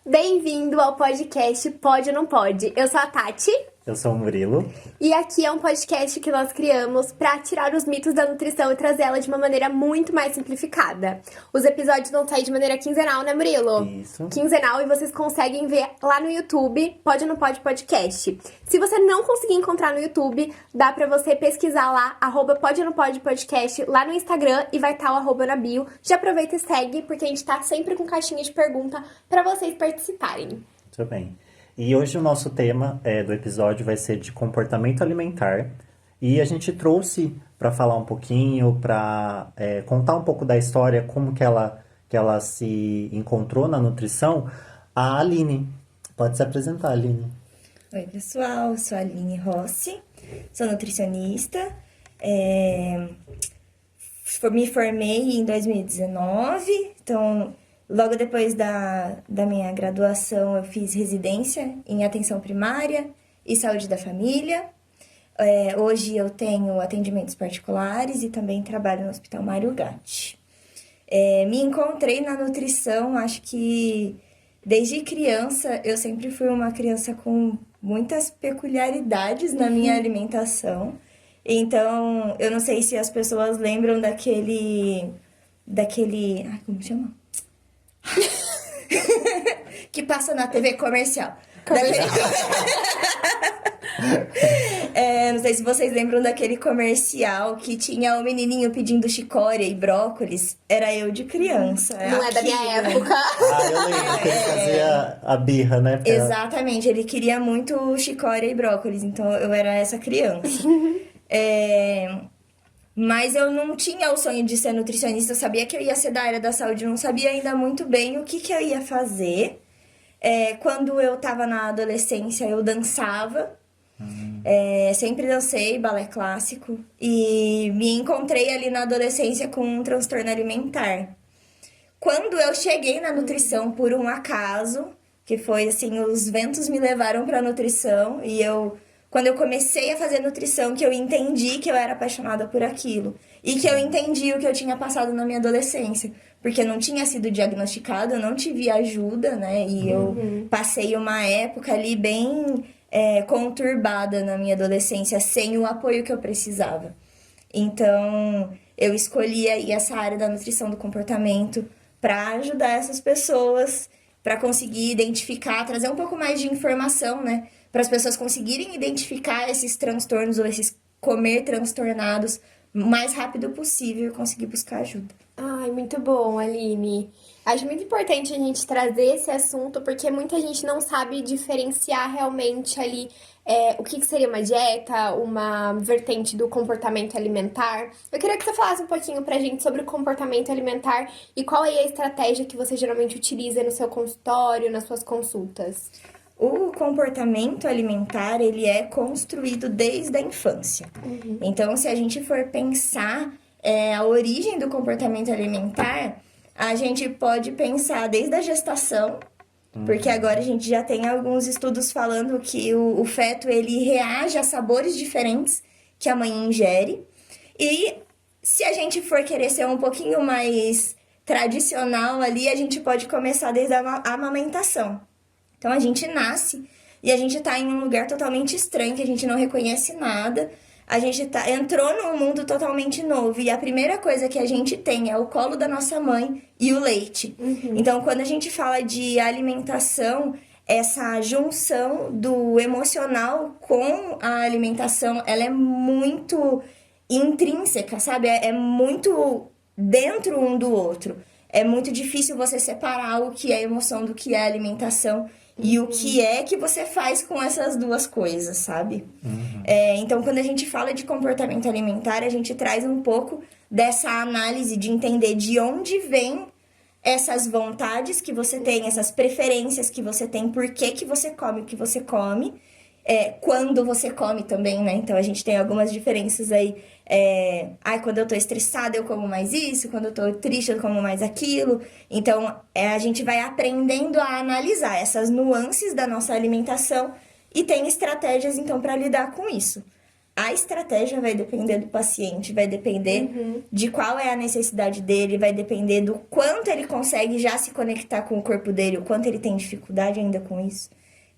Bem-vindo ao podcast Pode ou Não Pode. Eu sou a Tati. Eu sou o Murilo. E aqui é um podcast que nós criamos para tirar os mitos da nutrição e trazer ela de uma maneira muito mais simplificada. Os episódios vão sair de maneira quinzenal, né, Murilo? Isso. Quinzenal, e vocês conseguem ver lá no YouTube, Pode ou Não Pode Podcast. Se você não conseguir encontrar no YouTube, dá pra você pesquisar lá, @Pode ou Não Pode Podcast, lá no Instagram, e vai estar o @ na bio. Já aproveita e segue, porque a gente tá sempre com caixinha de pergunta pra vocês participarem. Muito bem. E hoje o nosso tema do episódio vai ser de comportamento alimentar. E a gente trouxe para falar um pouquinho, para contar um pouco da história, como que ela se encontrou na nutrição, a Aline. Pode se apresentar, Aline. Oi, pessoal, eu sou a Aline Rossi, sou nutricionista, me formei em 2019, então logo depois da minha graduação eu fiz residência em atenção primária e saúde da família. Hoje eu tenho atendimentos particulares e também trabalho no Hospital Mário Gatti. Me encontrei na nutrição, acho que desde criança eu sempre fui uma criança com muitas peculiaridades na minha alimentação. Então, eu não sei se as pessoas lembram daquele... Ai, como chama? Que passa na TV comercial. Não sei se vocês lembram daquele comercial que tinha o menininho pedindo chicória e brócolis. Era eu de criança. Não é da minha época. Eu lembro que ele fazia a birra, né? Exatamente, ele queria muito chicória e brócolis, então eu era essa criança. Mas eu não tinha o sonho de ser nutricionista, eu sabia que eu ia ser da área da saúde, eu não sabia ainda muito bem o que eu ia fazer. Quando eu tava na adolescência, eu dançava. Sempre dancei balé clássico e me encontrei ali na adolescência com um transtorno alimentar. Quando eu cheguei na nutrição por um acaso, que foi assim, os ventos me levaram pra nutrição e quando eu comecei a fazer nutrição, que eu entendi que eu era apaixonada por aquilo. E que eu entendi o que eu tinha passado na minha adolescência. Porque não tinha sido diagnosticado, eu não tive ajuda, né? E eu passei uma época ali bem conturbada na minha adolescência, sem o apoio que eu precisava. Então, eu escolhi aí essa área da nutrição do comportamento para ajudar essas pessoas, para conseguir identificar, trazer um pouco mais de informação, né? Para as pessoas conseguirem identificar esses transtornos ou esses comer transtornados o mais rápido possível e conseguir buscar ajuda. Ai, muito bom, Aline. Acho muito importante a gente trazer esse assunto, porque muita gente não sabe diferenciar realmente ali o que seria uma dieta, uma vertente do comportamento alimentar. Eu queria que você falasse um pouquinho pra gente sobre o comportamento alimentar e qual é a estratégia que você geralmente utiliza no seu consultório, nas suas consultas. O comportamento alimentar, ele é construído desde a infância. Então, se a gente for pensar a origem do comportamento alimentar, a gente pode pensar desde a gestação, porque agora a gente já tem alguns estudos falando que o feto, ele reage a sabores diferentes que a mãe ingere. E se a gente for querer ser um pouquinho mais tradicional ali, a gente pode começar desde a amamentação. Então, a gente nasce e a gente tá em um lugar totalmente estranho, que a gente não reconhece nada. A gente entrou num mundo totalmente novo e a primeira coisa que a gente tem é o colo da nossa mãe e o leite. Então, quando a gente fala de alimentação, essa junção do emocional com a alimentação, ela é muito intrínseca, sabe? É muito dentro um do outro. É muito difícil você separar o que é emoção do que é alimentação. E o que você faz com essas duas coisas, sabe? Então, quando a gente fala de comportamento alimentar, a gente traz um pouco dessa análise de entender de onde vem essas vontades que você tem, essas preferências que você tem, por que você come o que você come, quando você come também, né? Então, a gente tem algumas diferenças aí. Quando eu tô estressada, eu como mais isso. Quando eu tô triste, eu como mais aquilo. Então, a gente vai aprendendo a analisar essas nuances da nossa alimentação e tem estratégias, então, para lidar com isso. a estratégia vai depender do paciente, vai depender de qual é a necessidade dele, vai depender do quanto ele consegue já se conectar com o corpo dele, o quanto ele tem dificuldade ainda com isso.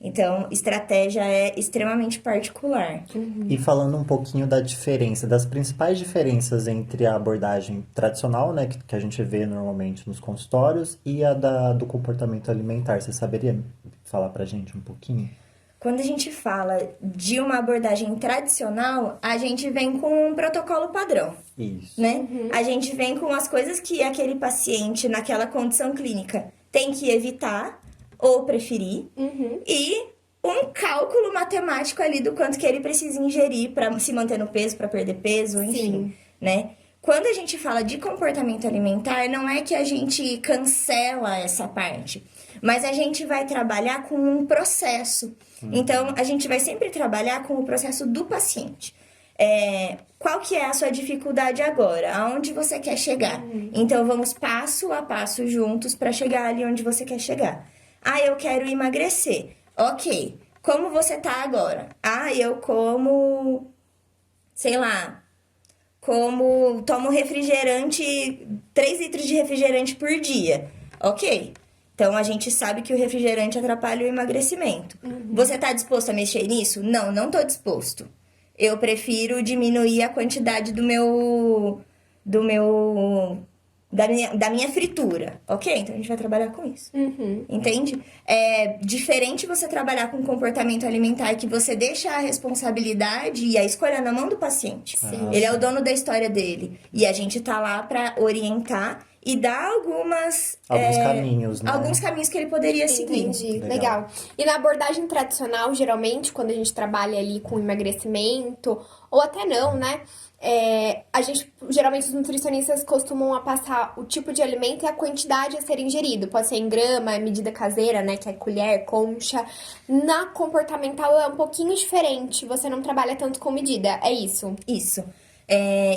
Então, estratégia é extremamente particular. E falando um pouquinho da diferença, das principais diferenças entre a abordagem tradicional, né, que a gente vê normalmente nos consultórios, e a do comportamento alimentar, você saberia falar pra gente um pouquinho? Quando a gente fala de uma abordagem tradicional, a gente vem com um protocolo padrão, Isso. né? A gente vem com as coisas que aquele paciente, naquela condição clínica, tem que evitar ou preferir, e um cálculo matemático ali do quanto que ele precisa ingerir para se manter no peso, para perder peso, enfim, né? Quando a gente fala de comportamento alimentar, não é que a gente cancela essa parte, mas a gente vai trabalhar com um processo. Então, a gente vai sempre trabalhar com o processo do paciente. Qual que é a sua dificuldade agora? Aonde você quer chegar? Então, vamos passo a passo juntos para chegar ali onde você quer chegar. Ah, eu quero emagrecer. Ok. Como você tá agora? Ah, eu como, sei lá, tomo refrigerante, 3 litros de refrigerante por dia. Ok. Então, a gente sabe que o refrigerante atrapalha o emagrecimento. Você tá disposto a mexer nisso? Não, não tô disposto. Eu prefiro diminuir a quantidade da minha fritura. Ok? Então, a gente vai trabalhar com isso. Entende? É diferente você trabalhar com comportamento alimentar que você deixa a responsabilidade e a escolha na mão do paciente. Ele é o dono da história dele. E a gente tá lá pra orientar e dar alguns caminhos, né? Alguns caminhos que ele poderia seguir. Entendi, legal. E na abordagem tradicional, geralmente, quando a gente trabalha ali com emagrecimento, ou até não, né? Geralmente os nutricionistas costumam passar o tipo de alimento e a quantidade a ser ingerido. Pode ser em grama, medida caseira, né? Que é colher, concha. Na comportamental é um pouquinho diferente. Você não trabalha tanto com medida, é isso? Isso.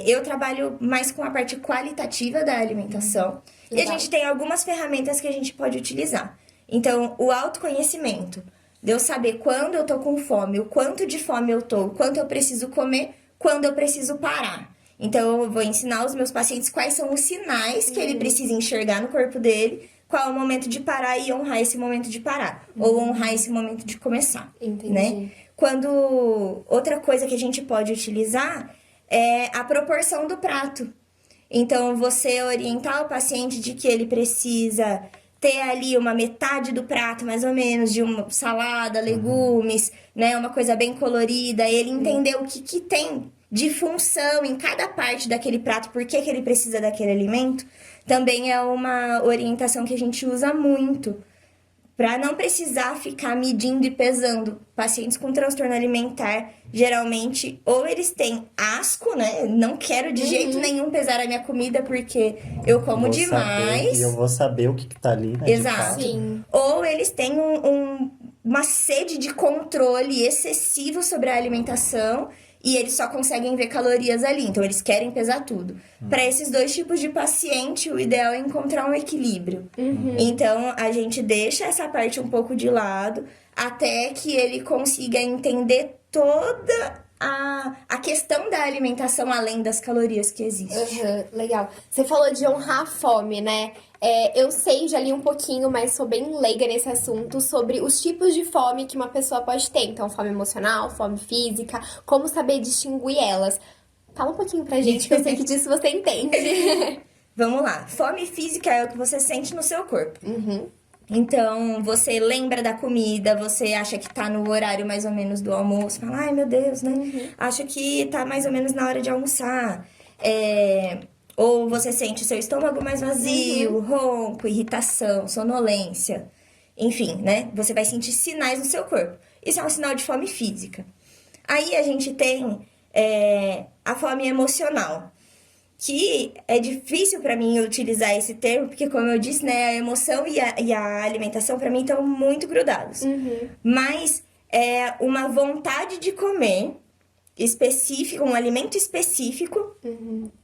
Eu trabalho mais com a parte qualitativa da alimentação. E a gente tem algumas ferramentas que a gente pode utilizar. Então, o autoconhecimento. De eu saber quando eu tô com fome, o quanto de fome eu tô, o quanto eu preciso comer, quando eu preciso parar. Então, eu vou ensinar os meus pacientes quais são os sinais que ele precisa enxergar no corpo dele, qual é o momento de parar e honrar esse momento de parar. Ou honrar esse momento de começar. Entendi. Né? Outra coisa que a gente pode utilizar é a proporção do prato. Então, você orientar o paciente de que ele precisa ter ali uma metade do prato, mais ou menos, de uma salada, legumes, né? Uma coisa bem colorida. Ele entender o que tem de função em cada parte daquele prato, por que ele precisa daquele alimento, também é uma orientação que a gente usa muito. Para não precisar ficar medindo e pesando. Pacientes com transtorno alimentar, geralmente, ou eles têm asco, né? Não quero de jeito nenhum pesar a minha comida porque eu como demais. E eu vou saber o que tá ali, né? Exato. Sim. Ou eles têm uma sede de controle excessivo sobre a alimentação e eles só conseguem ver calorias ali, então eles querem pesar tudo. Para esses dois tipos de paciente, o ideal é encontrar um equilíbrio. Então, a gente deixa essa parte um pouco de lado até que ele consiga entender toda a questão da alimentação além das calorias que existem. Legal. Você falou de honrar a fome, né? Eu sei, já li um pouquinho, mas sou bem leiga nesse assunto, sobre os tipos de fome que uma pessoa pode ter. Então, fome emocional, fome física, como saber distinguir elas. Fala um pouquinho pra gente, que eu sei que disso você entende. Vamos lá. Fome física é o que você sente no seu corpo. Então, você lembra da comida, você acha que tá no horário mais ou menos do almoço, fala, ai meu Deus, né? Acho que tá mais ou menos na hora de almoçar. Ou você sente o seu estômago mais vazio, ronco, irritação, sonolência. Enfim, né? Você vai sentir sinais no seu corpo. Isso é um sinal de fome física. Aí a gente tem a fome emocional, que é difícil pra mim utilizar esse termo, porque como eu disse, né, a emoção e a alimentação pra mim estão muito grudados. Mas é uma vontade de comer específico, um alimento específico,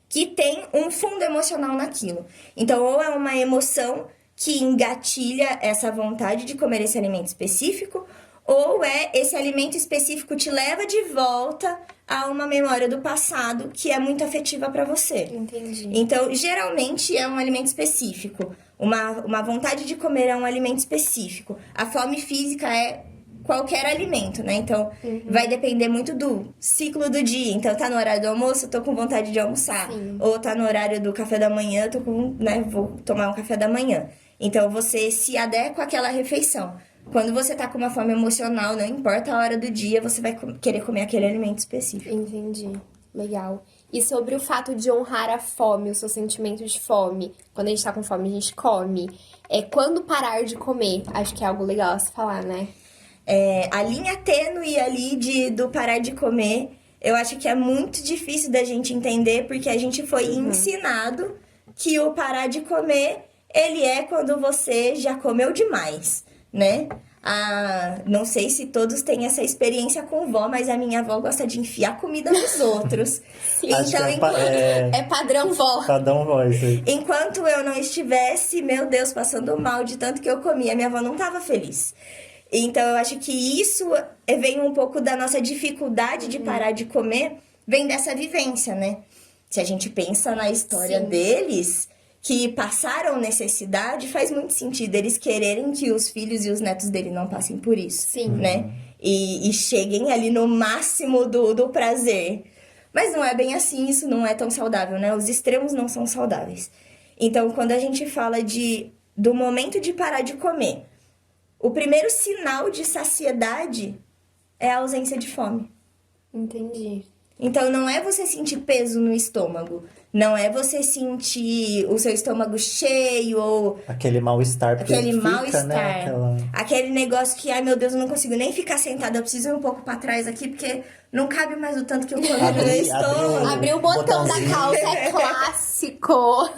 que tem um fundo emocional naquilo. Então, ou é uma emoção que engatilha essa vontade de comer esse alimento específico, ou esse alimento específico te leva de volta a uma memória do passado que é muito afetiva para você. Entendi. Então, geralmente é um alimento específico. Uma vontade de comer é um alimento específico. A fome física é qualquer alimento, né? Então, vai depender muito do ciclo do dia. Então, tá no horário do almoço, eu tô com vontade de almoçar. Sim. Ou tá no horário do café da manhã, vou tomar um café da manhã. Então, você se adequa àquela refeição. Quando você tá com uma fome emocional, não importa a hora do dia, você vai querer comer aquele alimento específico. Entendi. Legal. E sobre o fato de honrar a fome, o seu sentimento de fome. Quando a gente tá com fome, a gente come. Quando parar de comer? Acho que é algo legal a se falar, né? A linha tênue ali do parar de comer, eu acho que é muito difícil da gente entender, porque a gente foi ensinado que o parar de comer, ele é quando você já comeu demais, né? Não sei se todos têm essa experiência com vó, mas a minha avó gosta de enfiar comida nos outros. Acho Então, que É padrão vó. padrão voz aí. enquanto eu não estivesse, meu Deus, passando mal de tanto que eu comia, minha avó não estava feliz. Então, eu acho que isso vem um pouco da nossa dificuldade de parar de comer, vem dessa vivência, né? Se a gente pensa na história Sim. deles, que passaram necessidade, faz muito sentido eles quererem que os filhos e os netos dele não passem por isso, Sim. né? E cheguem ali no máximo do prazer. Mas não é bem assim, isso não é tão saudável, né? Os extremos não são saudáveis. Então, quando a gente fala do momento de parar de comer, o primeiro sinal de saciedade é a ausência de fome. Entendi. Então, não é você sentir peso no estômago. Não é você sentir o seu estômago cheio ou Aquele mal-estar, porque aquele fica, mal-estar. né? Aquele negócio que, ai meu Deus, eu não consigo nem ficar sentada. Eu preciso ir um pouco pra trás aqui, porque não cabe mais o tanto que eu comi no meu estômago. Abrir o botão da botãozinho. calça é clássico.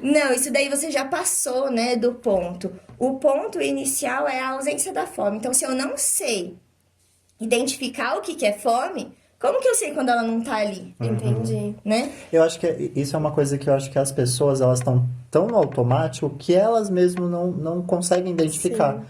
Não, isso daí você já passou, né, do ponto. O ponto inicial é a ausência da fome. Então, se eu não sei identificar o que é fome, como que eu sei quando ela não tá ali, Entendi. né? Eu acho que isso é uma coisa que eu acho que as pessoas, elas estão tão no automático que elas mesmo não conseguem identificar.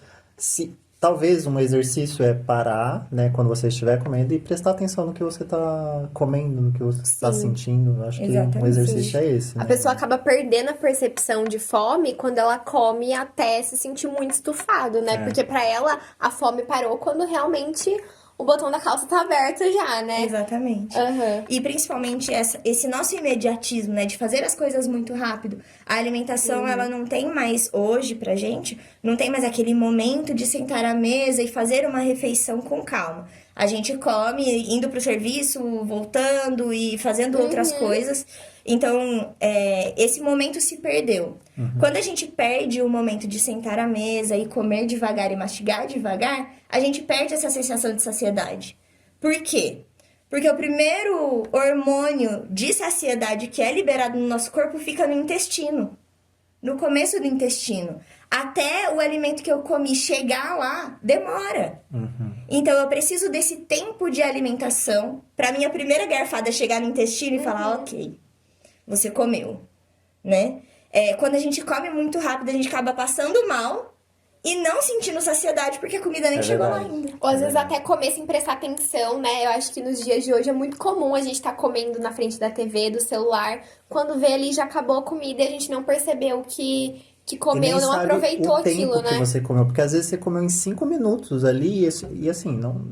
Talvez um exercício é parar, né, quando você estiver comendo e prestar atenção no que você tá comendo, no que você está sentindo. Eu acho que um Exatamente. exercício é esse, né? A pessoa acaba perdendo a percepção de fome quando ela come até se sentir muito estufado, né? Porque pra ela, a fome parou quando realmente o botão da calça tá aberto já, né? Exatamente. Aham. E principalmente esse nosso imediatismo, né? De fazer as coisas muito rápido. A alimentação, ela não tem mais, hoje pra gente, não tem mais aquele momento de sentar à mesa e fazer uma refeição com calma. A gente come indo pro serviço, voltando e fazendo outras coisas. Então, esse momento se perdeu. Quando a gente perde o momento de sentar à mesa e comer devagar e mastigar devagar, a gente perde essa sensação de saciedade. Por quê? Porque o primeiro hormônio de saciedade que é liberado no nosso corpo fica no intestino. No começo do intestino. Até o alimento que eu comi chegar lá, demora. Então, eu preciso desse tempo de alimentação para minha primeira garfada chegar no intestino e falar, ok, você comeu, né? Quando a gente come muito rápido, a gente acaba passando mal e não sentindo saciedade porque a comida nem chegou lá verdade. ainda. Ou às vezes até comer sem prestar atenção, né? Eu acho que nos dias de hoje é muito comum a gente estar comendo na frente da TV, do celular. Quando vê ali já acabou a comida e a gente não percebeu que E nem comeu, não sabe aproveitou o tempo aquilo, que né? você comeu. Porque às vezes você comeu em 5 minutos ali e assim, não...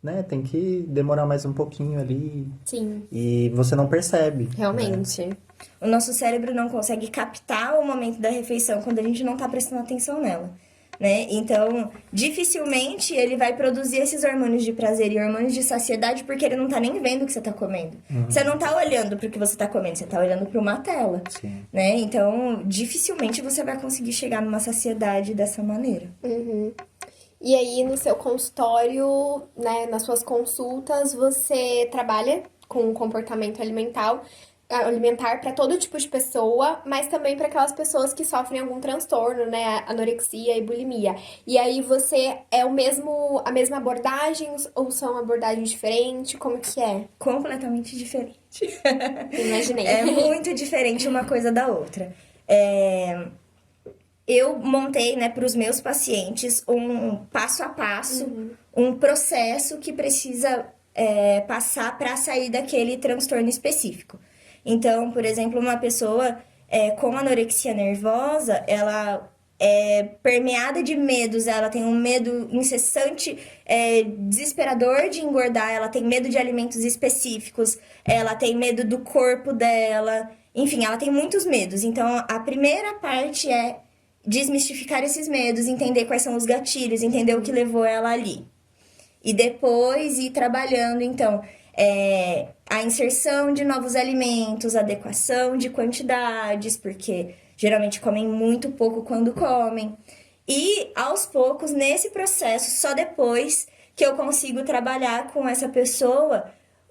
né? Tem que demorar mais um pouquinho ali. Sim, E você não percebe. Né? realmente. O nosso cérebro não consegue captar o momento da refeição quando a gente não tá prestando atenção nela, né? Então, dificilmente ele vai produzir esses hormônios de prazer e hormônios de saciedade porque ele não tá nem vendo o que você tá comendo. Você não tá olhando pro que você tá comendo, você tá olhando pra uma tela, Sim. né? Então, dificilmente você vai conseguir chegar numa saciedade dessa maneira. E aí, no seu consultório, né, nas suas consultas, você trabalha com comportamento alimentar para todo tipo de pessoa, mas também para aquelas pessoas que sofrem algum transtorno, né, anorexia e bulimia. E aí você é a mesma abordagem ou são abordagens diferentes? Como que é? Completamente diferente. Imaginei. É muito diferente uma coisa da outra. eu montei, né, para os meus pacientes um passo a passo, um processo que precisa passar para sair daquele transtorno específico. Então, por exemplo, uma pessoa com anorexia nervosa, ela é permeada de medos, ela tem um medo incessante, desesperador de engordar, ela tem medo de alimentos específicos, ela tem medo do corpo dela, enfim, ela tem muitos medos. Então, a primeira parte é desmistificar esses medos, entender quais são os gatilhos, entender o que levou ela ali. E depois ir trabalhando, então, a inserção de novos alimentos, adequação de quantidades, porque geralmente comem muito pouco quando comem. E, aos poucos, nesse processo, só depois que eu consigo trabalhar com essa pessoa,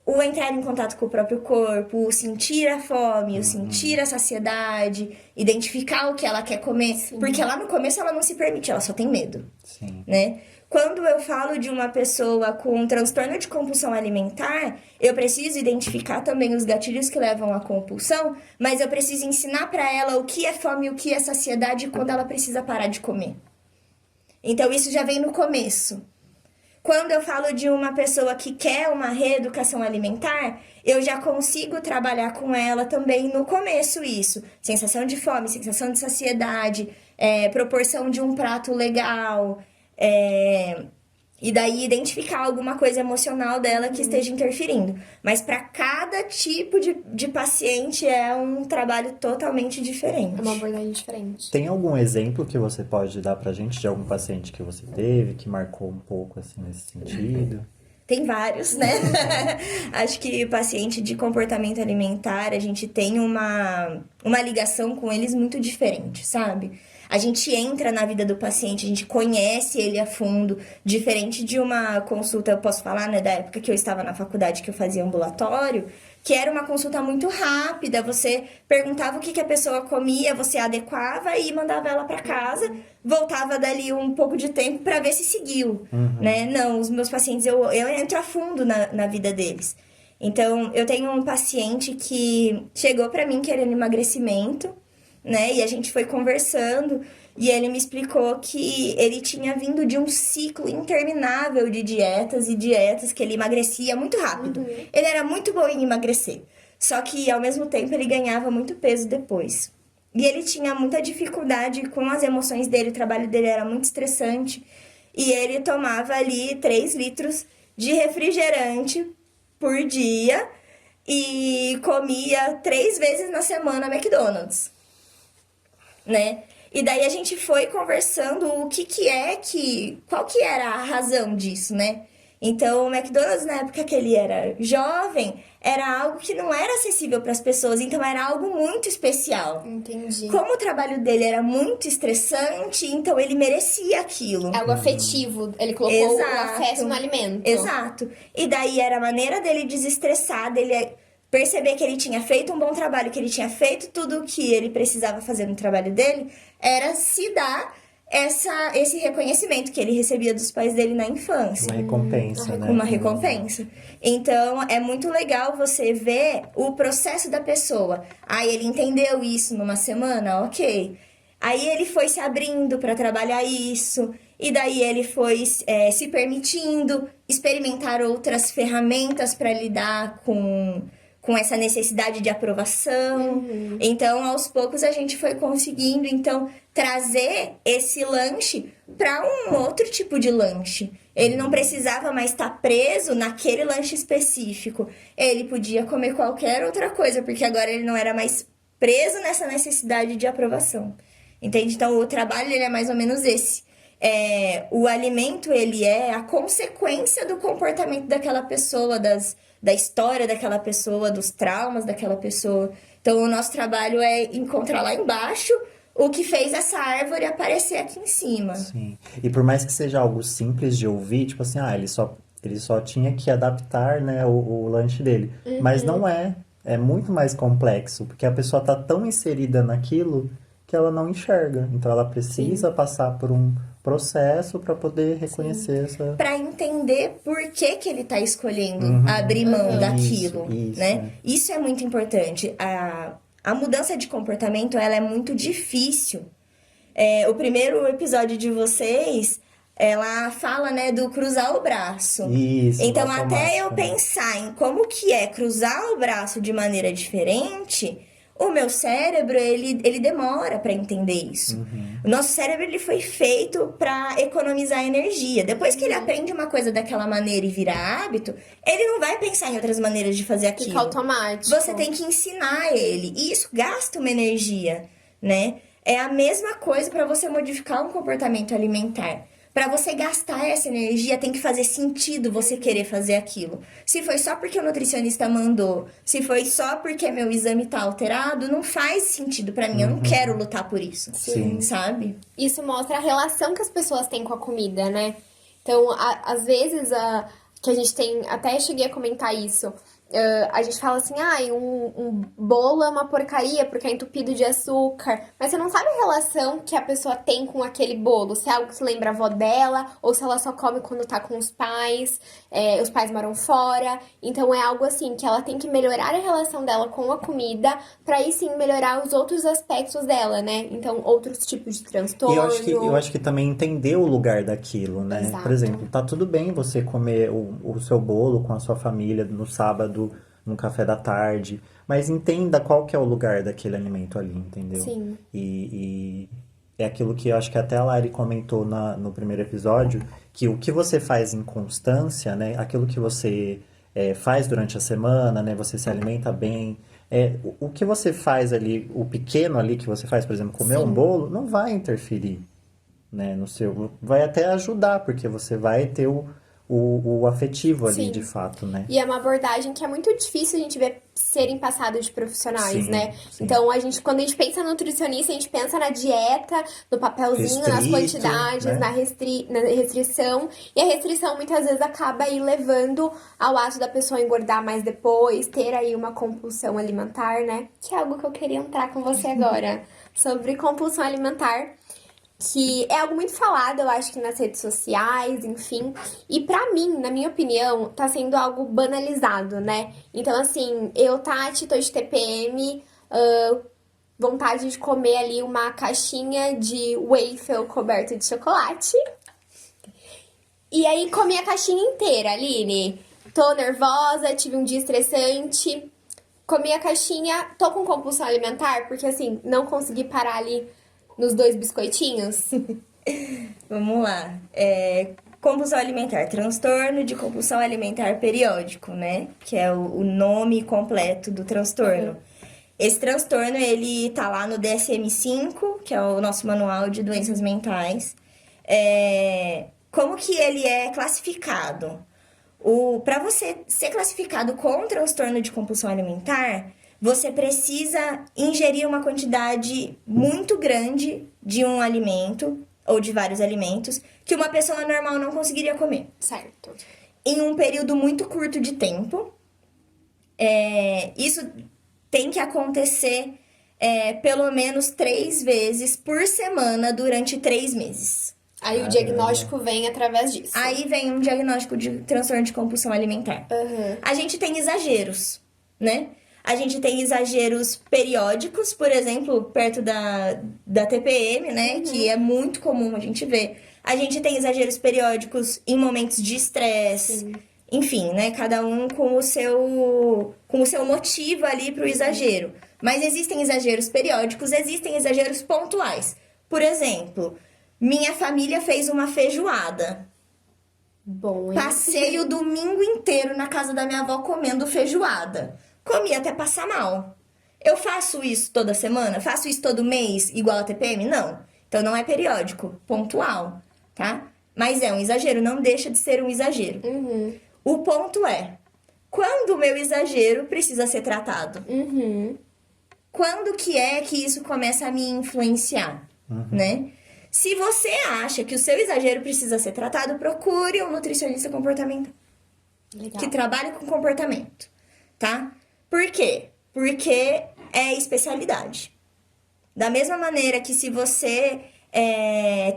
o entrar em contato com o próprio corpo, o sentir a fome, o sentir a saciedade, identificar o que ela quer comer. Sim. Porque lá no começo ela não se permite, ela só tem medo. Sim. Né? Quando eu falo de uma pessoa com um transtorno de compulsão alimentar, eu preciso identificar também os gatilhos que levam à compulsão, mas eu preciso ensinar para ela o que é fome e o que é saciedade quando ela precisa parar de comer. Então, isso já vem no começo. Quando eu falo de uma pessoa que quer uma reeducação alimentar, eu já consigo trabalhar com ela também no começo isso. Sensação de fome, sensação de saciedade, proporção de um prato legal... E daí identificar alguma coisa emocional dela que esteja interferindo. Mas para cada tipo de paciente é um trabalho totalmente diferente. É uma abordagem diferente. Tem algum exemplo que você pode dar pra gente de algum paciente que você teve, que marcou um pouco assim nesse sentido? Tem vários, né? Acho que paciente de comportamento alimentar, a gente tem uma ligação com eles muito diferente, sabe? A gente entra na vida do paciente, a gente conhece ele a fundo, diferente de uma consulta, eu posso falar, né, da época que eu estava na faculdade, que eu fazia ambulatório, que era uma consulta muito rápida, você perguntava o que a pessoa comia, você adequava e mandava ela para casa, voltava dali um pouco de tempo para ver se seguiu, né? Não, os meus pacientes, eu entro a fundo na vida deles. Então, eu tenho um paciente que chegou para mim querendo emagrecimento, né? E a gente foi conversando e ele me explicou que ele tinha vindo de um ciclo interminável de dietas e dietas, que ele emagrecia muito rápido. Ele era muito bom em emagrecer, só que ao mesmo tempo ele ganhava muito peso depois. E ele tinha muita dificuldade com as emoções dele, o trabalho dele era muito estressante e ele tomava ali 3 litros de refrigerante por dia e comia 3 vezes na semana McDonald's. Né? E daí a gente foi conversando qual que era a razão disso, né? Então, o McDonald's, na época que ele era jovem, era algo que não era acessível para as pessoas, então era algo muito especial. Entendi. Como o trabalho dele era muito estressante, então ele merecia aquilo. Algo afetivo, ele colocou o afeto no alimento. Exato. E daí era a maneira dele desestressar, dele perceber que ele tinha feito um bom trabalho, que ele tinha feito tudo o que ele precisava fazer no trabalho dele, era se dar esse reconhecimento que ele recebia dos pais dele na infância. Uma recompensa, né? Uma recompensa. Então, é muito legal você ver o processo da pessoa. Aí, ele entendeu isso numa semana? Ok. Aí, ele foi se abrindo para trabalhar isso. E daí, ele foi se permitindo experimentar outras ferramentas para lidar com essa necessidade de aprovação. Então, aos poucos, a gente foi conseguindo, então, trazer esse lanche para um outro tipo de lanche. Ele não precisava mais estar preso naquele lanche específico. Ele podia comer qualquer outra coisa, porque agora ele não era mais preso nessa necessidade de aprovação. Entende? Então, o trabalho ele é mais ou menos esse. O alimento, ele é a consequência do comportamento daquela pessoa, da história daquela pessoa, dos traumas daquela pessoa. Então, o nosso trabalho é encontrar lá embaixo o que fez essa árvore aparecer aqui em cima. Sim. E por mais que seja algo simples de ouvir, tipo assim, ele só tinha que adaptar, né, o lanche dele. Mas não é. É muito mais complexo, porque a pessoa tá tão inserida naquilo que ela não enxerga. Então, ela precisa passar por um processo para poder reconhecer essa... Para entender por que ele tá escolhendo abrir mão daquilo, isso, né? Isso é muito importante. A mudança de comportamento, ela é muito difícil. o primeiro episódio de vocês, ela fala, né, do cruzar o braço. Isso, Então, no até eu automático, né? pensar em como que é cruzar o braço de maneira diferente, o meu cérebro, ele demora para entender isso. O nosso cérebro, ele foi feito para economizar energia. Depois que ele aprende uma coisa daquela maneira e vira hábito, ele não vai pensar em outras maneiras de fazer aquilo. Fica automático. Você tem que ensinar ele. E isso gasta uma energia, né? É a mesma coisa para você modificar um comportamento alimentar. Para você gastar essa energia, tem que fazer sentido você querer fazer aquilo. Se foi só porque o nutricionista mandou, se foi só porque meu exame tá alterado, não faz sentido para mim. Eu não quero lutar por isso. Sim. Sabe? Isso mostra a relação que as pessoas têm com a comida, né? Então, às vezes, que a gente tem... Até cheguei a comentar isso. A gente fala assim, um bolo é uma porcaria porque é entupido de açúcar. Mas você não sabe a relação que a pessoa tem com aquele bolo. Se é algo que lembra a avó dela, ou se ela só come quando tá com os pais moram fora. Então é algo assim, que ela tem que melhorar a relação dela com a comida, pra aí sim melhorar os outros aspectos dela, né? Então, outros tipos de transtorno. E eu acho que também entender o lugar daquilo, né? Exato. Por exemplo, tá tudo bem você comer o seu bolo com a sua família no sábado, no café da tarde, mas entenda qual que é o lugar daquele alimento ali, entendeu? Sim. E é aquilo que eu acho que até a Lari comentou no primeiro episódio, que o que você faz em constância, né? Aquilo que você faz durante a semana, né? Você se alimenta bem. O que você faz ali, o pequeno ali que você faz, por exemplo, comer um bolo, não vai interferir, né, no seu... Vai até ajudar, porque você vai ter o afetivo ali, Sim. de fato, né? E é uma abordagem que é muito difícil a gente ver serem passadas de profissionais, Sim, né? sim. Então, quando a gente pensa no nutricionista, a gente pensa na dieta, no papelzinho, nas Restrito, quantidades, né? na restrição. E a restrição, muitas vezes, acaba aí levando ao ato da pessoa engordar mais depois, ter aí uma compulsão alimentar, né? Que é algo que eu queria entrar com você agora. Sobre compulsão alimentar. Que é algo muito falado, eu acho que nas redes sociais, enfim. E pra mim, na minha opinião, tá sendo algo banalizado, né? Então, assim, eu, Tati, tô de TPM, vontade de comer ali uma caixinha de waffle coberto de chocolate. E aí, comi a caixinha inteira, Aline. Tô nervosa, tive um dia estressante. Comi a caixinha, tô com compulsão alimentar, porque, assim, não consegui parar ali nos 2 biscoitinhos. Vamos lá. Compulsão alimentar, transtorno de compulsão alimentar periódico, né? Que é o nome completo do transtorno. Esse transtorno, ele tá lá no DSM-5, que é o nosso manual de doenças mentais. Como que ele é classificado? Para você ser classificado com transtorno de compulsão alimentar, você precisa ingerir uma quantidade muito grande de um alimento, ou de vários alimentos, que uma pessoa normal não conseguiria comer. Certo. Em um período muito curto de tempo. Isso tem que acontecer pelo menos 3 vezes por semana durante 3 meses. Aí o diagnóstico vem através disso. Aí vem um diagnóstico de transtorno de compulsão alimentar. A gente tem exageros, né? A gente tem exageros periódicos, por exemplo, perto da TPM, né? Que é muito comum a gente ver. A gente tem exageros periódicos em momentos de estresse. Enfim, né? Cada um com o seu motivo ali pro exagero. Mas existem exageros periódicos, existem exageros pontuais. Por exemplo, minha família fez uma feijoada. Bom, hein? Passei o domingo inteiro na casa da minha avó comendo feijoada. Comi até passar mal. Eu faço isso toda semana? Faço isso todo mês igual a TPM? Não. Então não é periódico, pontual, tá? Mas é um exagero, não deixa de ser um exagero. O ponto é, quando o meu exagero precisa ser tratado? Quando que isso começa a me influenciar, né? Se você acha que o seu exagero precisa ser tratado, procure um nutricionista comportamental. Legal. Que trabalha com comportamento, tá? Por quê? Porque é especialidade. Da mesma maneira que se você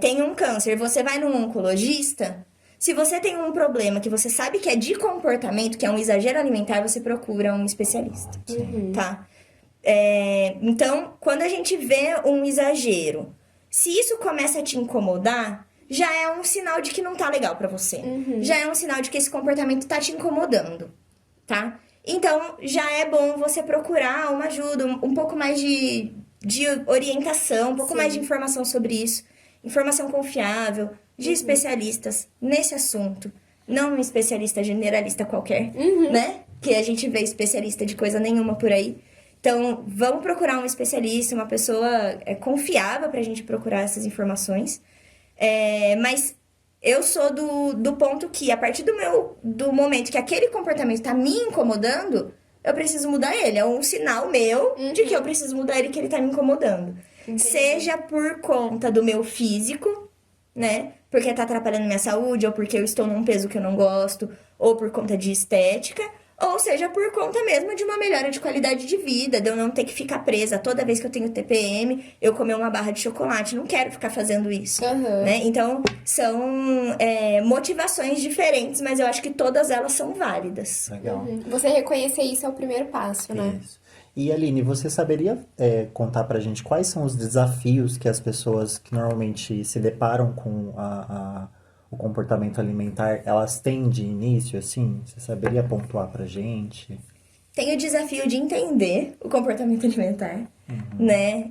tem um câncer, você vai num oncologista, se você tem um problema que você sabe que é de comportamento, que é um exagero alimentar, você procura um especialista, tá? Então, quando a gente vê um exagero Se isso começa a te incomodar, já é um sinal de que não tá legal pra você. Já é um sinal de que esse comportamento tá te incomodando, tá? Então, já é bom você procurar uma ajuda, um pouco mais de orientação, um pouco mais de informação sobre isso. Informação confiável, de especialistas nesse assunto. Não um especialista generalista qualquer, né? Que a gente vê especialista de coisa nenhuma por aí. Então, vamos procurar um especialista, uma pessoa confiável pra gente procurar essas informações. Mas eu sou do ponto que, a partir do momento que aquele comportamento tá me incomodando, eu preciso mudar ele. É um sinal meu de que eu preciso mudar ele, que ele tá me incomodando. Entendi. Seja por conta do meu físico, né? Porque tá atrapalhando minha saúde, ou porque eu estou num peso que eu não gosto, ou por conta de estética, ou seja por conta mesmo de uma melhora de qualidade de vida, de eu não ter que ficar presa toda vez que eu tenho TPM, eu comer uma barra de chocolate. Não quero ficar fazendo isso, né? Então, são motivações diferentes, mas eu acho que todas elas são válidas. Legal. Você reconhecer isso é o primeiro passo, né? Isso. E Aline, você saberia contar pra gente quais são os desafios que as pessoas que normalmente se deparam com o comportamento alimentar, elas têm de início, assim? Você saberia pontuar pra gente? Tem o desafio de entender o comportamento alimentar, né?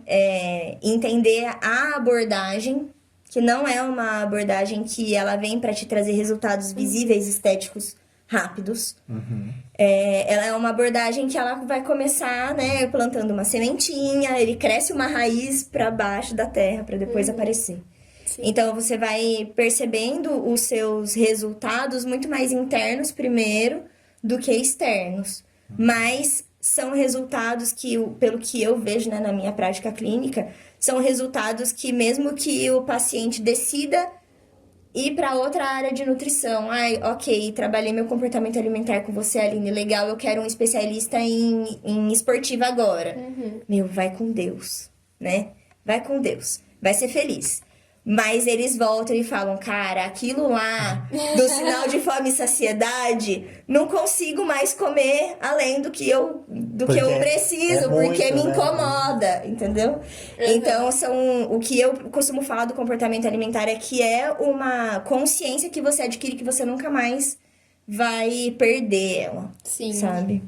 Entender a abordagem, que não é uma abordagem que ela vem pra te trazer resultados visíveis, estéticos, rápidos. Ela é uma abordagem que ela vai começar, né, plantando uma sementinha, ele cresce uma raiz para baixo da terra para depois aparecer. Sim. Então você vai percebendo os seus resultados muito mais internos primeiro do que externos. Mas são resultados que, pelo que eu vejo, né, na minha prática clínica, são resultados que mesmo que o paciente decida ir para outra área de nutrição. Ok, trabalhei meu comportamento alimentar com você, Aline, legal, eu quero um especialista em esportiva agora. Meu, vai com Deus, né? Vai com Deus, vai ser feliz. Mas eles voltam e falam, cara, aquilo lá do sinal de fome e saciedade, não consigo mais comer além do que eu preciso, porque me incomoda, entendeu? Então, o que eu costumo falar do comportamento alimentar é que é uma consciência que você adquire que você nunca mais vai perder ela, sabe?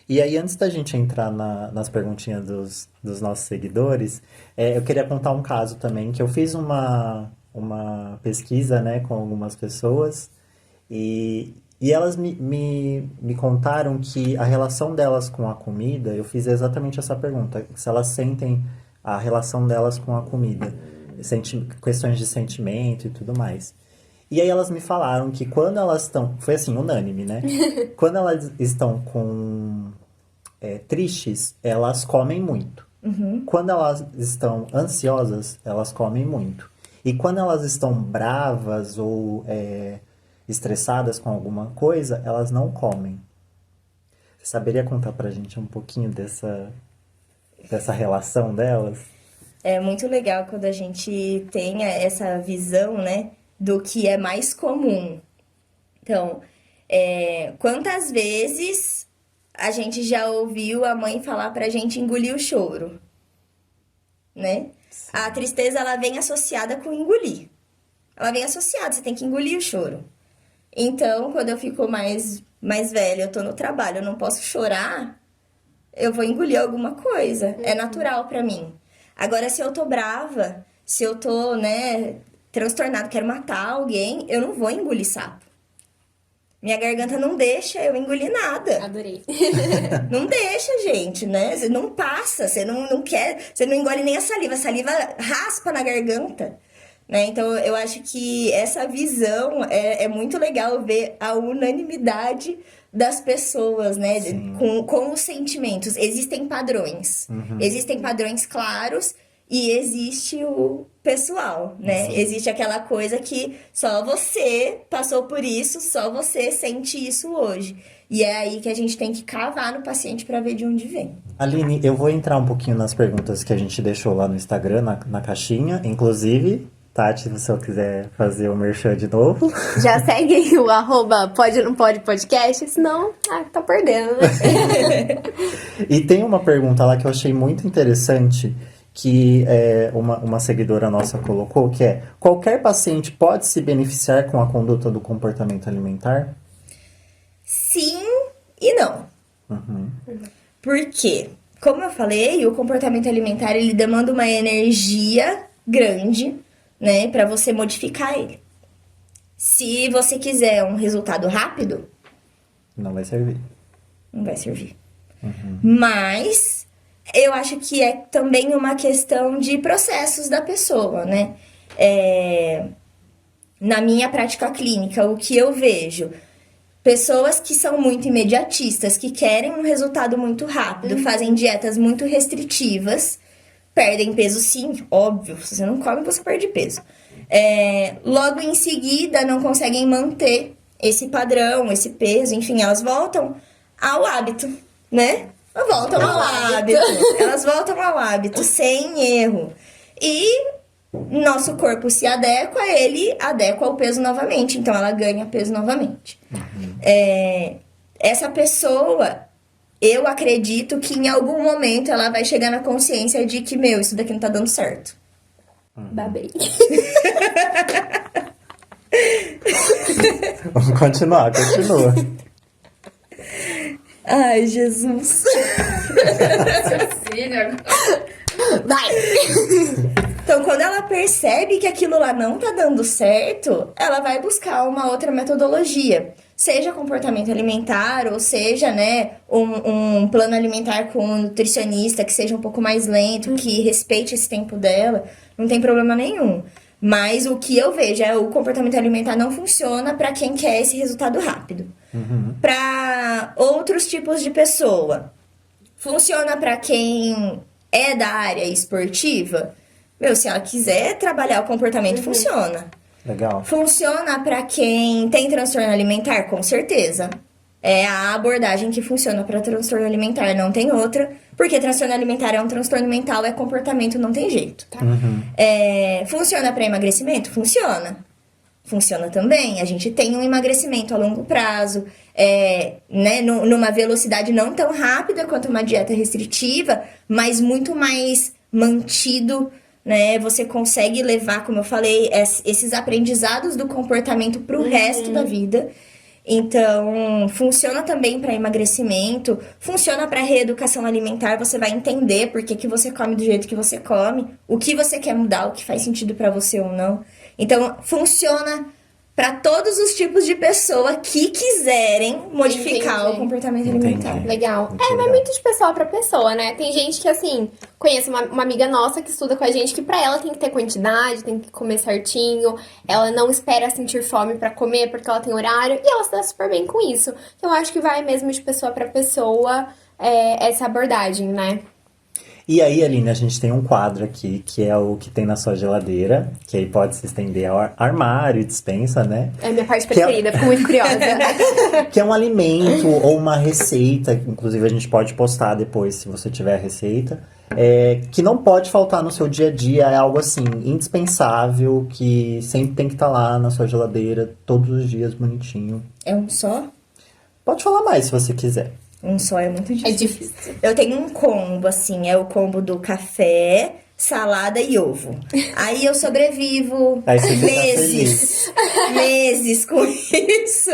E aí, antes da gente entrar nas perguntinhas dos nossos seguidores, eu queria contar um caso também, que eu fiz uma pesquisa, né, com algumas pessoas, e elas me contaram que a relação delas com a comida, eu fiz exatamente essa pergunta, se elas sentem a relação delas com a comida, questões de sentimento e tudo mais. E aí elas me falaram que quando elas estão... Foi assim, unânime, né? Quando elas estão tristes, elas comem muito. Quando elas estão ansiosas, elas comem muito. E quando elas estão bravas ou estressadas com alguma coisa, elas não comem. Você saberia contar pra gente um pouquinho dessa relação delas? É muito legal quando a gente tem essa visão, né, do que é mais comum. Então, quantas vezes a gente já ouviu a mãe falar pra gente engolir o choro, né? Sim. A tristeza, ela vem associada com engolir. Ela vem associada, você tem que engolir o choro. Então, quando eu fico mais velha, eu tô no trabalho, eu não posso chorar, eu vou engolir alguma coisa. É natural pra mim. Agora, se eu tô brava, se eu tô, né, transtornado, quero matar alguém, eu não vou engolir sapo. Minha garganta não deixa eu engolir nada. Adorei. Não deixa, gente, né? Você não passa, você não quer, você não engole nem a saliva raspa na garganta, né? Então, eu acho que essa visão é muito legal ver a unanimidade das pessoas, né? Com os sentimentos. Existem padrões. Existem padrões claros e existe o pessoal, né? Sim. Existe aquela coisa que só você passou por isso, só você sente isso hoje. E é aí que a gente tem que cavar no paciente para ver de onde vem. Aline, eu vou entrar um pouquinho nas perguntas que a gente deixou lá no Instagram, na caixinha. Inclusive, Tati, se eu quiser fazer o merchan de novo. Já segue o @PodeNãoPodePodcast, senão tá perdendo, né? E tem uma pergunta lá que eu achei muito interessante, que uma seguidora nossa colocou, que é: qualquer paciente pode se beneficiar com a conduta do comportamento alimentar? Sim e não. Por quê? Como eu falei, o comportamento alimentar, ele demanda uma energia grande, né, para você modificar ele. Se você quiser um resultado rápido, Não vai servir. não vai servir. Mas eu acho que é também uma questão de processos da pessoa, né? Na minha prática clínica, o que eu vejo? Pessoas que são muito imediatistas, que querem um resultado muito rápido, fazem dietas muito restritivas, perdem peso sim, óbvio. Se você não come, você perde peso. Logo em seguida, não conseguem manter esse padrão, esse peso, enfim, elas voltam ao hábito, né? Elas voltam ao hábito, sem erro. E nosso corpo se adequa, ele adequa ao peso novamente. Então, ela ganha peso novamente. Essa pessoa, eu acredito que em algum momento ela vai chegar na consciência de que, isso daqui não tá dando certo. Babei. Vamos continuar, continua. Ai, Jesus. Vai! Então, quando ela percebe que aquilo lá não tá dando certo, ela vai buscar uma outra metodologia. Seja comportamento alimentar, ou seja, né, um plano alimentar com um nutricionista que seja um pouco mais lento, que respeite esse tempo dela, não tem problema nenhum. Mas o que eu vejo é o comportamento alimentar não funciona para quem quer esse resultado rápido. Para outros tipos de pessoa, funciona para quem é da área esportiva. Se ela quiser trabalhar o comportamento, funciona. Legal. Funciona para quem tem transtorno alimentar, com certeza. É a abordagem que funciona para transtorno alimentar, não tem outra. Porque transtorno alimentar é um transtorno mental, é comportamento, não tem jeito. Funciona para emagrecimento? Funciona. Funciona também. A gente tem um emagrecimento a longo prazo, né, numa velocidade não tão rápida quanto uma dieta restritiva, mas muito mais mantido, né? Você consegue levar, como eu falei, esses aprendizados do comportamento para o resto da vida. Então, funciona também para emagrecimento, funciona para reeducação alimentar. Você vai entender por que você come do jeito que você come, o que você quer mudar, o que faz sentido para você ou não. Então, funciona para todos os tipos de pessoa que quiserem modificar o comportamento alimentar. Legal. Muito Vai legal. muito de pessoa pra pessoa, né? Tem gente que, assim, conheço uma amiga nossa que estuda com a gente, que pra ela tem que ter quantidade, tem que comer certinho, ela não espera sentir fome pra comer porque ela tem horário, e ela se dá super bem com isso. Então, eu acho que vai mesmo de pessoa pra pessoa essa abordagem, né? E aí, Aline, a gente tem um quadro aqui, que é o que tem na sua geladeira, que aí pode se estender ao armário, despensa, né? É a minha parte preferida, fico muito curiosa. Que é um alimento ou uma receita, inclusive a gente pode postar depois, se você tiver a receita, que não pode faltar no seu dia a dia, é algo assim, indispensável, que sempre tem que estar lá na sua geladeira, todos os dias, bonitinho. É um só? Pode falar mais, se você quiser. Um só é muito difícil. É difícil. Eu tenho um combo, assim, é o combo do café, salada e ovo. Aí eu sobrevivo Aí você fica meses com isso.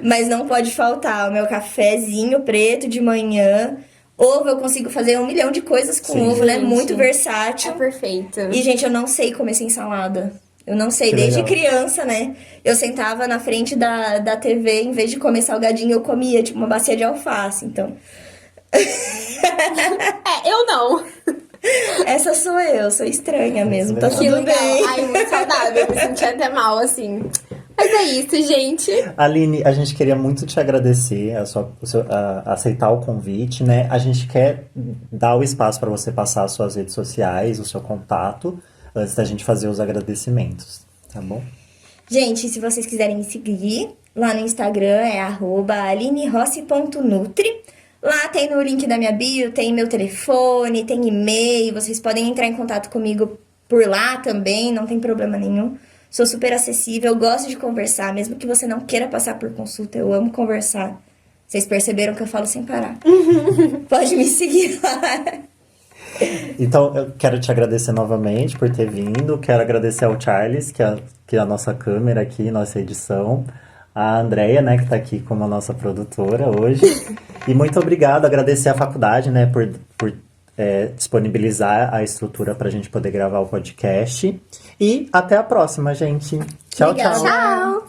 Mas não pode faltar o meu cafezinho preto de manhã. Ovo, eu consigo fazer 1 milhão de coisas com Sim. ovo, né? Gente, Muito versátil. É perfeito. E, gente, eu não sei comer sem salada. Eu não sei, Que desde legal. criança, né? Eu sentava na frente da TV, em vez de comer salgadinho, eu comia, tipo, uma bacia de alface. Então, Eu não. essa sou eu, sou estranha mesmo, tá legal. Que tudo legal. bem. Ai, muito saudável. Eu me senti até mal, assim. Mas é isso, gente. Aline, a gente queria muito te agradecer a aceitar o convite, né? A gente quer dar o espaço para você passar as suas redes sociais, o seu contato, antes da gente fazer os agradecimentos, tá bom? Gente, se vocês quiserem me seguir, lá no Instagram é @alinerossi.nutri. Lá tem no link da minha bio, tem meu telefone, tem e-mail, vocês podem entrar em contato comigo por lá também, não tem problema nenhum. Sou super acessível, gosto de conversar, mesmo que você não queira passar por consulta, eu amo conversar. Vocês perceberam que eu falo sem parar. Pode me seguir lá. Então, eu quero te agradecer novamente por ter vindo. Quero agradecer ao Charles, que é a nossa câmera aqui, nossa edição. A Andrea, né, que tá aqui como a nossa produtora hoje. E muito obrigado, agradecer à faculdade, né, por disponibilizar a estrutura pra gente poder gravar o podcast. E até a próxima, gente. Tchau, Obrigada. tchau. Tchau!